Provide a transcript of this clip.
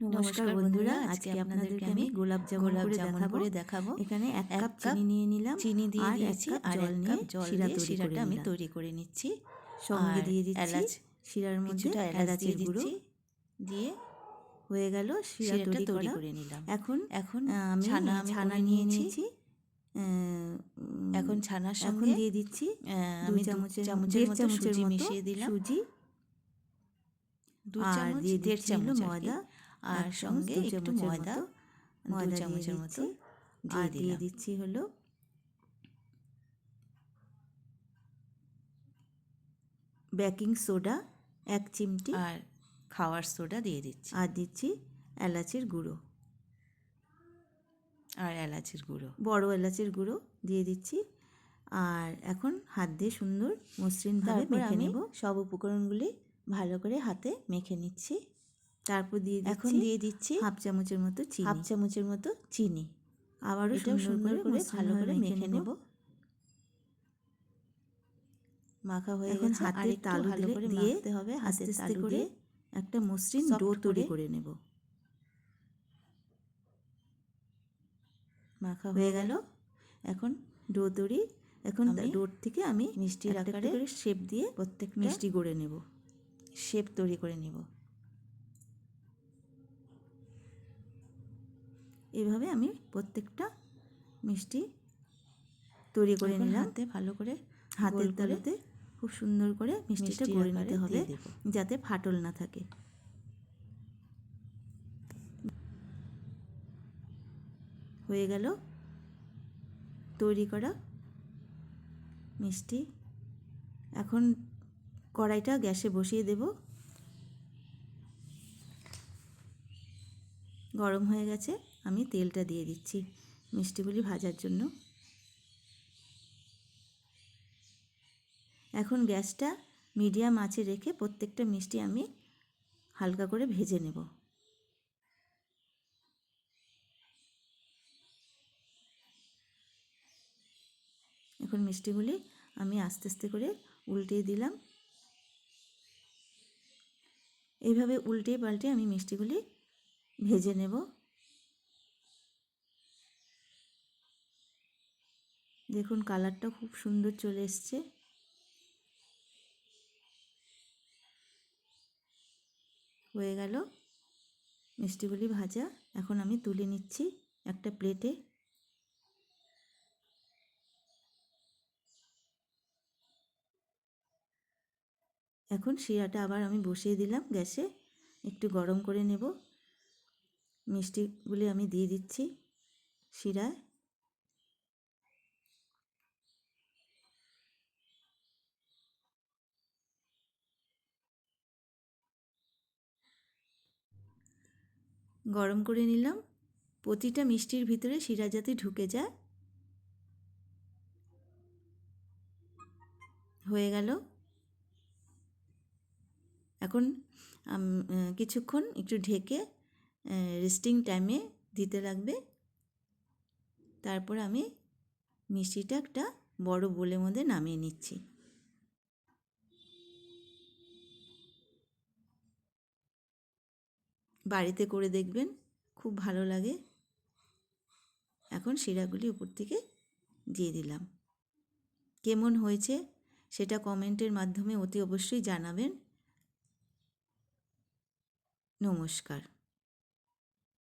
নমস্কার বন্ধুরা, আজকে আপনাদেরকে আমি গোলাপ জামুন করে দেখাবো। এখানে 1 কাপ চিনি নিয়ে নিলাম, চিনি দিয়ে আর দিয়েছি, 1 কাপ আর জল 1 নিয়ে কাপ জল শিরা দিয়ে শিরাটা আমি তৈরি করে নিচ্ছি। সঙ্গে আর দিয়ে দিচ্ছি এলাচ, শিরার মধ্যে কিছুটা এলাচ দিয়ে এলাচের গুঁড়ো। দিচ্ছি, দিয়ে হয়ে গেল শিরা শিরাটা তৈরি করা। করে নিলাম। এখন আমি ছানা নিয়ে নিয়েছি। এখন ছানার এখন সঙ্গে দিয়ে দিচ্ছি আমি 2 চামচের 1.5 মতো সুজি মিশিয়ে দিলাম। সুজি, 2 আর চামচ, দিয়ে 1.5 দিচ্ছি চামচ ময়দা, আর সঙ্গে 2 একটু চামচের ময়দা, 2 দিয়ে চামচের মতো দিচ্ছি। দিয়ে আর দিয়ে দিলাম। দিচ্ছি হলো বেকিং সোডা 1 চিমটি, আর খাওয়ার সোডা দিয়ে দিচ্ছি, আর দিচ্ছি এলাচের গুঁড়ো, বড় এলাচের গুঁড়ো দিয়ে দিচ্ছি। আর এখন হাত দিয়ে সুন্দর মসৃণভাবে মেখে নেব। সব উপকরণগুলি ভালো করে হাতে মেখে নিচ্ছি। তারপর এখন দিয়ে দিচ্ছি হাফ চামচের মতো চিনি। আবারও সুন্দর করে ভালো করে মেখে নেব। মাখা হয়ে এখন গেছে। হাতের তালু ভালো করে দিয়ে মাখতে হবে, হাতের আস্তে তালু করে দিয়ে একটা মসৃণ ডো সফট তৈরি করে করে নেব। মাখা হয়ে গেল। এখন ডো তৈরি। এখন ডোর থেকে আমি মিষ্টির আকারে করে শেপ দিয়ে প্রত্যেকটা মিষ্টি গড়ে নেব, শেপ তৈরি করে নেব। এভাবে আমি প্রত্যেকটা মিষ্টি তৈরি করে নিলাম। হাতে ভালো করে হাতের তালুতে খুব সুন্দর করে মিষ্টিটা গড়ে নিতে হবে, যাতে ফাটল না থাকে। হয়ে গেল তৈরি করা মিষ্টি। এখন কড়াইটা গ্যাসে বসিয়ে দেব। গরম হয়ে গেছে, আমি তেলটা দিয়ে দিচ্ছি মিষ্টিগুলি ভাজার জন্য। এখন গ্যাসটা মিডিয়াম আঁচে রেখে প্রত্যেকটা মিষ্টি আমি হালকা করে ভেজে নেব। এখন মিষ্টিগুলি আমি আস্তে আস্তে করে উল্টিয়ে দিলাম। এইভাবে উল্টে পাল্টে আমি মিষ্টিগুলি ভেজে নেব। দেখুন কালারটা খুব সুন্দর চলে এসছে। হয়ে গেল মিষ্টিগুলি ভাজা। এখন আমি তুলে নিচ্ছি একটা প্লেটে। এখন শিরাটা আবার আমি বসিয়ে দিলাম গ্যাসে, একটু গরম করে নেব। মিষ্টিগুলি আমি দিয়ে দিচ্ছি শিরায়। গরম করে নিলাম। প্রতিটা মিষ্টির ভিতরে শিরা যাতে ঢুকে যায়। হয়ে গেল। এখন কিছুক্ষণ একটু ঢেকে রেস্টিং টাইমে দিতে লাগবে। তারপর আমি মিষ্টিটা একটা বড় বোলের মধ্যে নামিয়ে নিচ্ছি। বাড়িতে করে দেখবেন, খুব ভালো লাগে। এখন শিরাগুলি উপর থেকে দিয়ে দিলাম। কেমন হয়েছে সেটা কমেন্টের মাধ্যমে অতি অবশ্যই জানাবেন। নমস্কার।